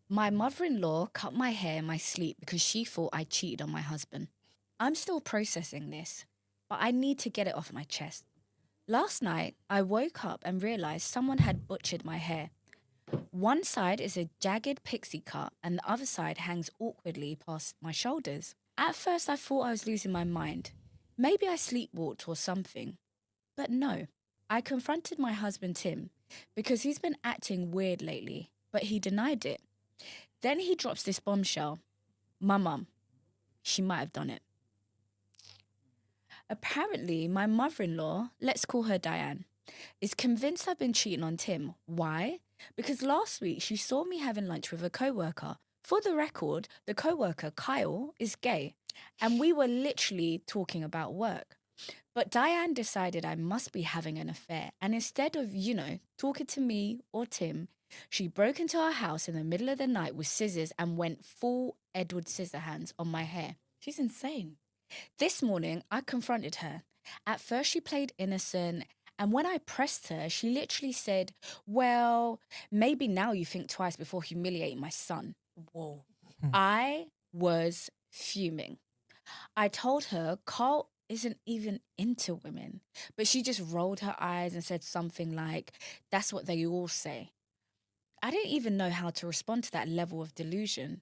My mother-in-law cut my hair in my sleep because she thought I cheated on my husband. I'm still processing this, but I need to get it off my chest. Last night, I woke up and realized someone had butchered my hair. One side is a jagged pixie cut and the other side hangs awkwardly past my shoulders. At first, I thought I was losing my mind. Maybe I sleepwalked or something. But no, I confronted my husband Tim because he's been acting weird lately, but he denied it. Then he drops this bombshell. My mum, she might have done it. Apparently, my mother-in-law, let's call her Diane, is convinced I've been cheating on Tim. Why? Because last week she saw me having lunch with a co-worker. For the record, the co-worker, Kyle, is gay, and we were literally talking about work. But Diane decided I must be having an affair, and instead of, talking to me or Tim, she broke into our house in the middle of the night with scissors and went full Edward Scissorhands on my hair. She's insane. This morning, I confronted her. At first, she played innocent, and when I pressed her, she literally said, well, maybe now you think twice before humiliating my son. Whoa. I was fuming. I told her Carl isn't even into women, but she just rolled her eyes and said something like, that's what they all say. I didn't even know how to respond to that level of delusion.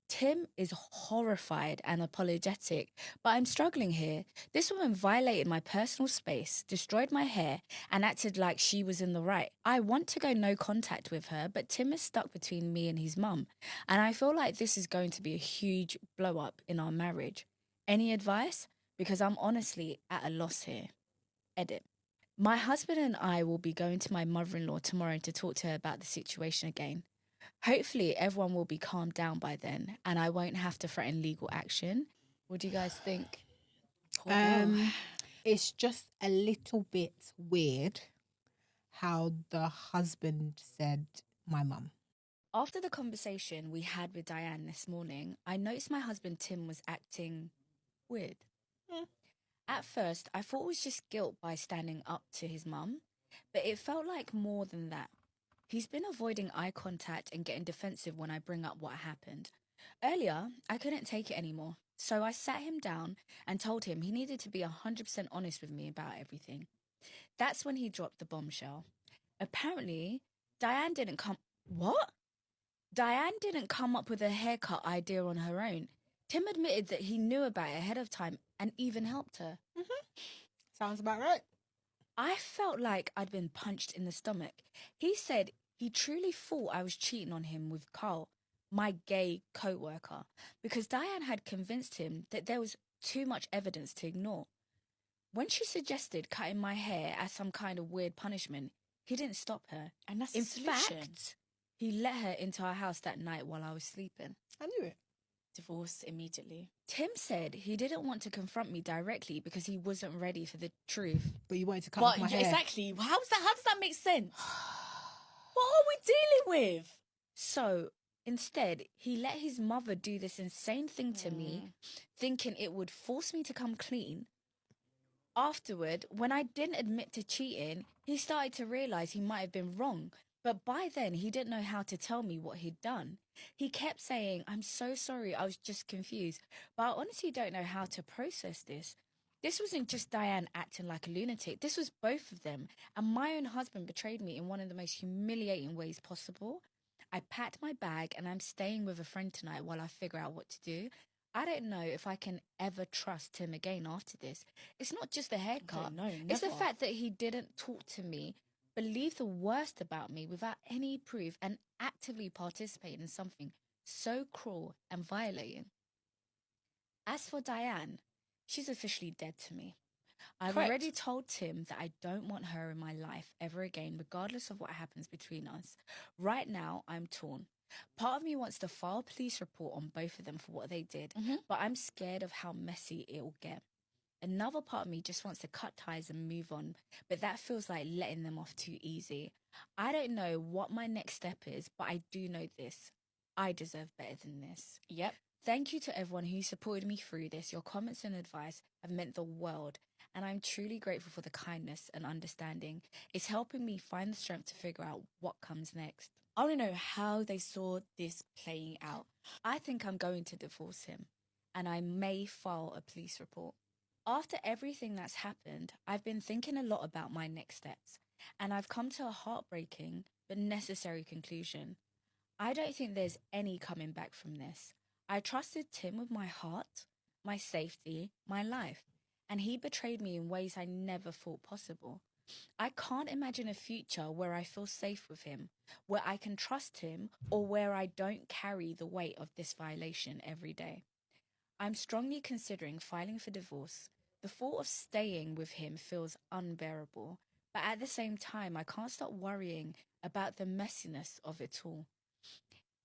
Tim is horrified and apologetic, but I'm struggling here. This woman violated my personal space, destroyed my hair, and acted like she was in the right. I want to go no contact with her, but Tim is stuck between me and his mum, and I feel like this is going to be a huge blow up in our marriage. Any advice? Because I'm honestly at a loss here. Edit. My husband and I will be going to my mother-in-law tomorrow to talk to her about the situation again. Hopefully everyone will be calmed down by then and I won't have to threaten legal action. What do you guys think? It's just a little bit weird how the husband said my mum. After the conversation we had with Diane this morning, I noticed my husband Tim was acting weird. At first, I thought it was just guilt by standing up to his mum, but it felt like more than that. He's been avoiding eye contact and getting defensive when I bring up what happened. Earlier, I couldn't take it anymore, so I sat him down and told him he needed to be 100% honest with me about everything. That's when he dropped the bombshell. Apparently, Diane didn't come... What? Diane didn't come up with a haircut idea on her own. Tim admitted that he knew about it ahead of time and even helped her. Sounds about right. I felt like I'd been punched in the stomach. He said he truly thought I was cheating on him with Carl, my gay co-worker, because Diane had convinced him that there was too much evidence to ignore. When she suggested cutting my hair as some kind of weird punishment, he didn't stop her. And that's In the solution. fact, he let her into our house that night while I was sleeping. I knew it. Divorce immediately. Tim said he didn't want to confront me directly because he wasn't ready for the truth. But you wanted to cut off my hair. Exactly. How does that make sense? What are we dealing with? So instead, he let his mother do this insane thing to me, thinking it would force me to come clean. Afterward, when I didn't admit to cheating, he started to realize he might have been wrong. But by then, he didn't know how to tell me what he'd done. He kept saying, I'm so sorry, I was just confused. But I honestly don't know how to process this. This wasn't just Diane acting like a lunatic. This was both of them. And my own husband betrayed me in one of the most humiliating ways possible. I packed my bag and I'm staying with a friend tonight while I figure out what to do. I don't know if I can ever trust Tim again after this. It's not just the haircut. No, it's the never. fact that he didn't talk to me, believe the worst about me without any proof, and actively participate in something so cruel and violating. As for Diane, she's officially dead to me. I've Correct. already told Tim that I don't want her in my life ever again, regardless of what happens between us. Right now, I'm torn. Part of me wants to file a police report on both of them for what they did, but I'm scared of how messy it'll get. Another part of me just wants to cut ties and move on, but that feels like letting them off too easy. I don't know what my next step is, but I do know this. I deserve better than this. Yep. Thank you to everyone who supported me through this. Your comments and advice have meant the world, and I'm truly grateful for the kindness and understanding. It's helping me find the strength to figure out what comes next. I want to know how they saw this playing out. I think I'm going to divorce him, and I may file a police report. After everything that's happened, I've been thinking a lot about my next steps, and I've come to a heartbreaking but necessary conclusion. I don't think there's any coming back from this. I trusted Tim with my heart, my safety, my life, and he betrayed me in ways I never thought possible. I can't imagine a future where I feel safe with him, where I can trust him, or where I don't carry the weight of this violation every day. I'm strongly considering filing for divorce. The thought of staying with him feels unbearable, but at the same time, I can't stop worrying about the messiness of it all.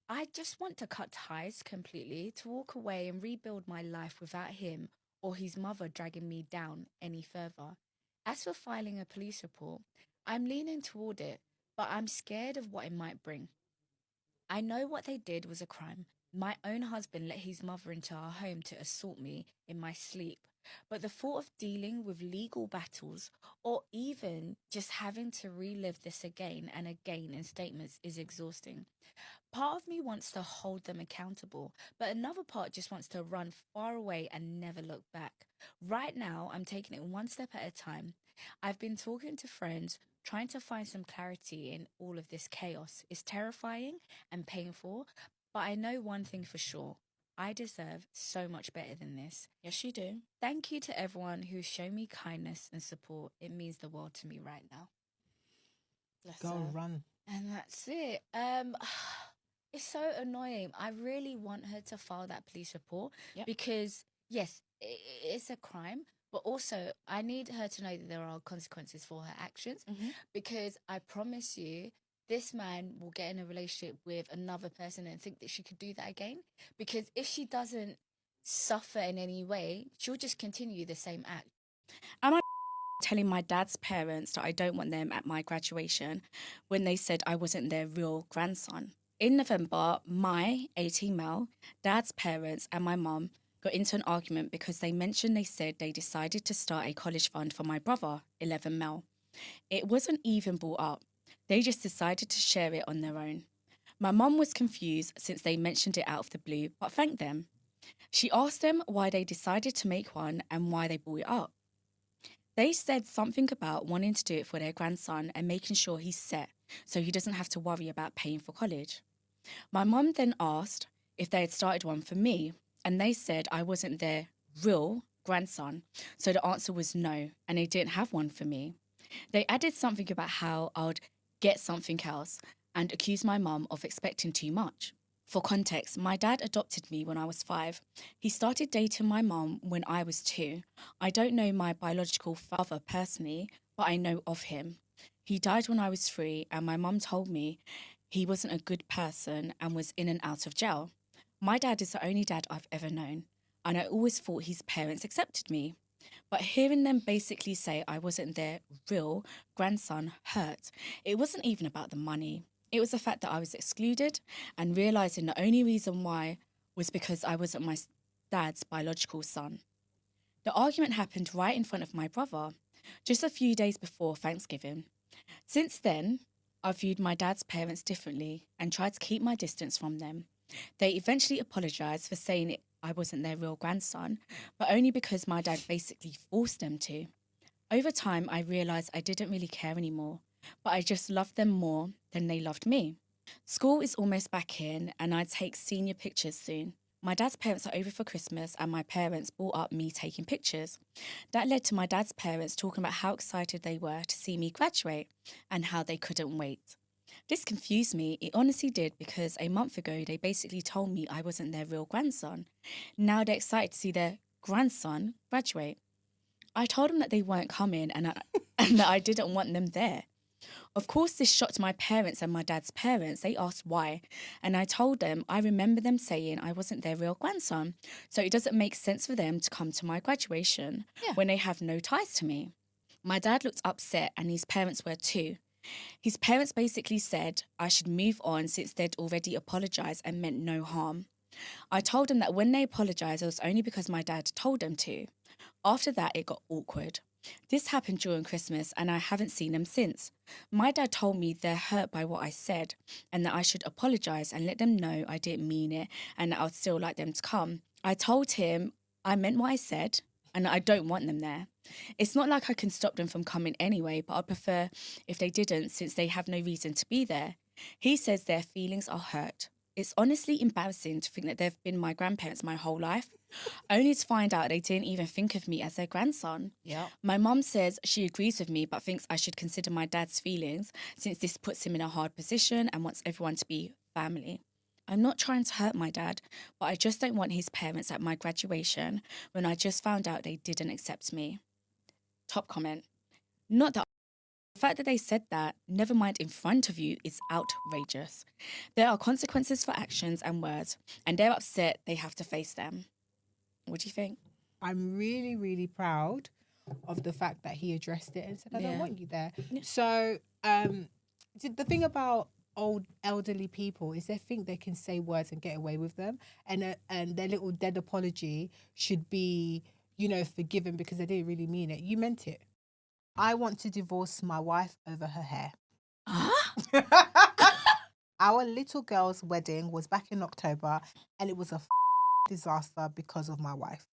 I just want to cut ties completely, to walk away and rebuild my life without him or his mother dragging me down any further. As for filing a police report, I'm leaning toward it, but I'm scared of what it might bring. I know what they did was a crime. My own husband let his mother into our home to assault me in my sleep. But the thought of dealing with legal battles or even just having to relive this again and again in statements is exhausting. Part of me wants to hold them accountable, but another part just wants to run far away and never look back. Right now, I'm taking it one step at a time. I've been talking to friends, trying to find some clarity in all of this chaos. It's terrifying and painful, but I know one thing for sure. I deserve so much better than this. Yes, you do. Thank you to everyone who's shown me kindness and support. It means the world to me right now. Bless Go her. run. And that's it. It's so annoying. I really want her to file that police report Yep. because yes, it's a crime, but also I need her to know that there are consequences for her actions Mhm. because I promise you this man will get in a relationship with another person and think that she could do that again, because if she doesn't suffer in any way, she'll just continue the same act. Am I telling my dad's parents that I don't want them at my graduation when they said I wasn't their real grandson? In November, my 18 male, dad's parents and my mum got into an argument because they said they decided to start a college fund for my brother, 11 male. It wasn't even brought up. They just decided to share it on their own. My mum was confused since they mentioned it out of the blue, but thanked them. She asked them why they decided to make one and why they brought it up. They said something about wanting to do it for their grandson and making sure he's set so he doesn't have to worry about paying for college. My mum then asked if they had started one for me, and they said I wasn't their real grandson, so the answer was no, and they didn't have one for me. They added something about how I would get something else and accused my mum of expecting too much. For context, my dad adopted me when I was 5. He started dating my mum when I was 2. I don't know my biological father personally, but I know of him. He died when I was 3, and my mum told me he wasn't a good person and was in and out of jail. My dad is the only dad I've ever known, and I always thought his parents accepted me. But hearing them basically say I wasn't their real grandson hurt. It wasn't even about the money. It was the fact that I was excluded, and realising the only reason why was because I wasn't my dad's biological son. The argument happened right in front of my brother, just a few days before Thanksgiving. Since then, I viewed my dad's parents differently and tried to keep my distance from them. They eventually apologised for saying I wasn't their real grandson, but only because my dad basically forced them to. Over time, I realised I didn't really care anymore, but I just loved them more than they loved me. School is almost back in, and I take senior pictures soon. My dad's parents are over for Christmas, and my parents brought up me taking pictures. That led to my dad's parents talking about how excited they were to see me graduate and how they couldn't wait. This confused me. It honestly did, because a month ago they basically told me I wasn't their real grandson. Now they're excited to see their grandson graduate. I told them that they weren't coming and that I didn't want them there. Of course, this shocked my parents and my dad's parents. They asked why, and I told them I remember them saying I wasn't their real grandson, so it doesn't make sense for them to come to my graduation when they have no ties to me. My dad looked upset, and his parents were too. His parents basically said I should move on since they'd already apologised and meant no harm. I told them that when they apologised, it was only because my dad told them to. After that, it got awkward. This happened during Christmas and I haven't seen them since. My dad told me they're hurt by what I said and that I should apologise and let them know I didn't mean it and that I'd still like them to come. I told him I meant what I said and I don't want them there. It's not like I can stop them from coming anyway, but I'd prefer if they didn't since they have no reason to be there. He says their feelings are hurt. It's honestly embarrassing to think that they've been my grandparents my whole life, only to find out they didn't even think of me as their grandson. Yeah. My mum says she agrees with me but thinks I should consider my dad's feelings since this puts him in a hard position and wants everyone to be family. I'm not trying to hurt my dad, but I just don't want his parents at my graduation when I just found out they didn't accept me. Top comment. Not that the fact that they said that, never mind in front of you, is outrageous. There are consequences for actions and words, and they're upset they have to face them. What do you think? I'm really, really proud of the fact that he addressed it and said, I don't Yeah. want you there. Yeah. So the thing about old elderly people is they think they can say words and get away with them, and their little dead apology should be, forgiven because they didn't really mean it. You meant it. I want to divorce my wife over her hair. Our little girl's wedding was back in October and it was a disaster because of my wife.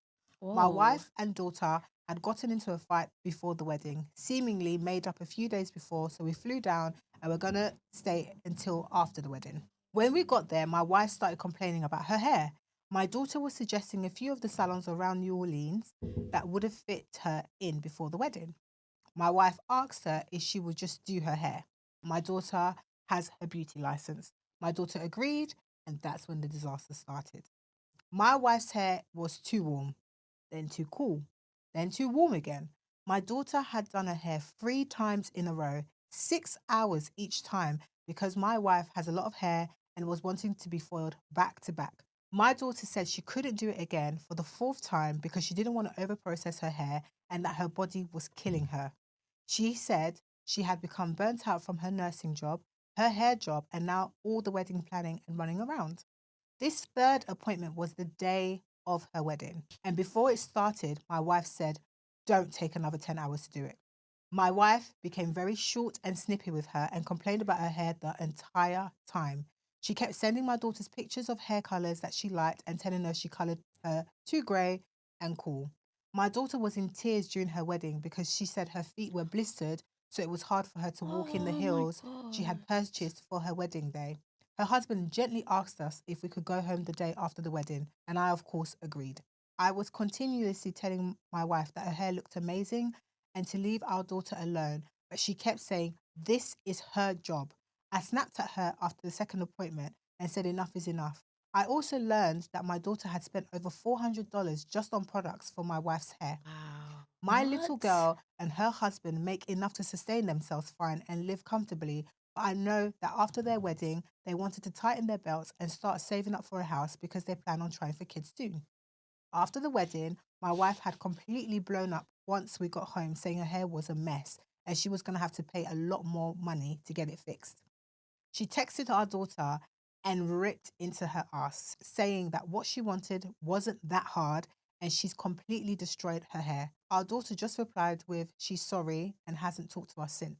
My wife and daughter had gotten into a fight before the wedding, seemingly made up a few days before, so we flew down and we're going to stay until after the wedding. When we got there, my wife started complaining about her hair. My daughter was suggesting a few of the salons around New Orleans that would have fit her in before the wedding. My wife asked her if she would just do her hair. My daughter has her beauty license. My daughter agreed, and that's when the disaster started. My wife's hair was too warm, then too cool, then too warm again. My daughter had done her hair 3 times in a row, 6 hours each time, because my wife has a lot of hair and was wanting to be foiled back to back. My daughter said she couldn't do it again for the 4th time because she didn't want to overprocess her hair and that her body was killing her. She said she had become burnt out from her nursing job, her hair job, and now all the wedding planning and running around. This 3rd appointment was the day of her wedding. And before it started, my wife said, don't take another 10 hours to do it. My wife became very short and snippy with her and complained about her hair the entire time. She kept sending my daughters pictures of hair colours that she liked and telling her she coloured her too grey and cool. My daughter was in tears during her wedding because she said her feet were blistered, so it was hard for her to walk in the heels she had purchased for her wedding day. Her husband gently asked us if we could go home the day after the wedding, and I, of course, agreed. I was continuously telling my wife that her hair looked amazing and to leave our daughter alone, but she kept saying, this is her job. I snapped at her after the 2nd appointment and said enough is enough. I also learned that my daughter had spent over $400 just on products for my wife's hair. Wow. My little girl and her husband make enough to sustain themselves fine and live comfortably, but I know that after their wedding, they wanted to tighten their belts and start saving up for a house because they plan on trying for kids soon. After the wedding, my wife had completely blown up once we got home, saying her hair was a mess and she was going to have to pay a lot more money to get it fixed. She texted our daughter and ripped into her ass, saying that what she wanted wasn't that hard and she's completely destroyed her hair. Our daughter just replied with, she's sorry, and hasn't talked to us since.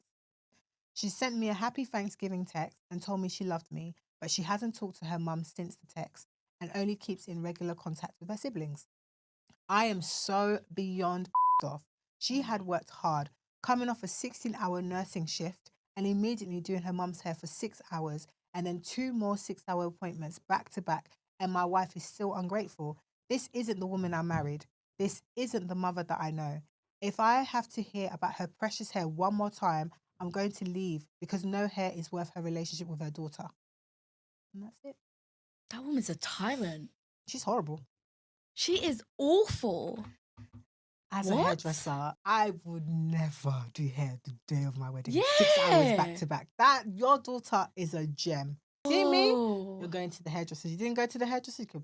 She sent me a happy Thanksgiving text and told me she loved me, but she hasn't talked to her mum since the text and only keeps in regular contact with her siblings. I am so beyond off. She had worked hard, coming off a 16-hour nursing shift and immediately doing her mum's hair for 6 hours and then 2 more 6-hour appointments back to back, and my wife is still ungrateful. This isn't the woman I married. This isn't the mother that I know. If I have to hear about her precious hair one more time, I'm going to leave because no hair is worth her relationship with her daughter. And that's it. That woman's a tyrant. She's horrible. She is awful. As a What? hairdresser, I would never do hair the day of my wedding. 6 hours back to back. That your daughter is a gem. See me? Oh. You're going to the hairdresser. You didn't go to the hairdresser, you could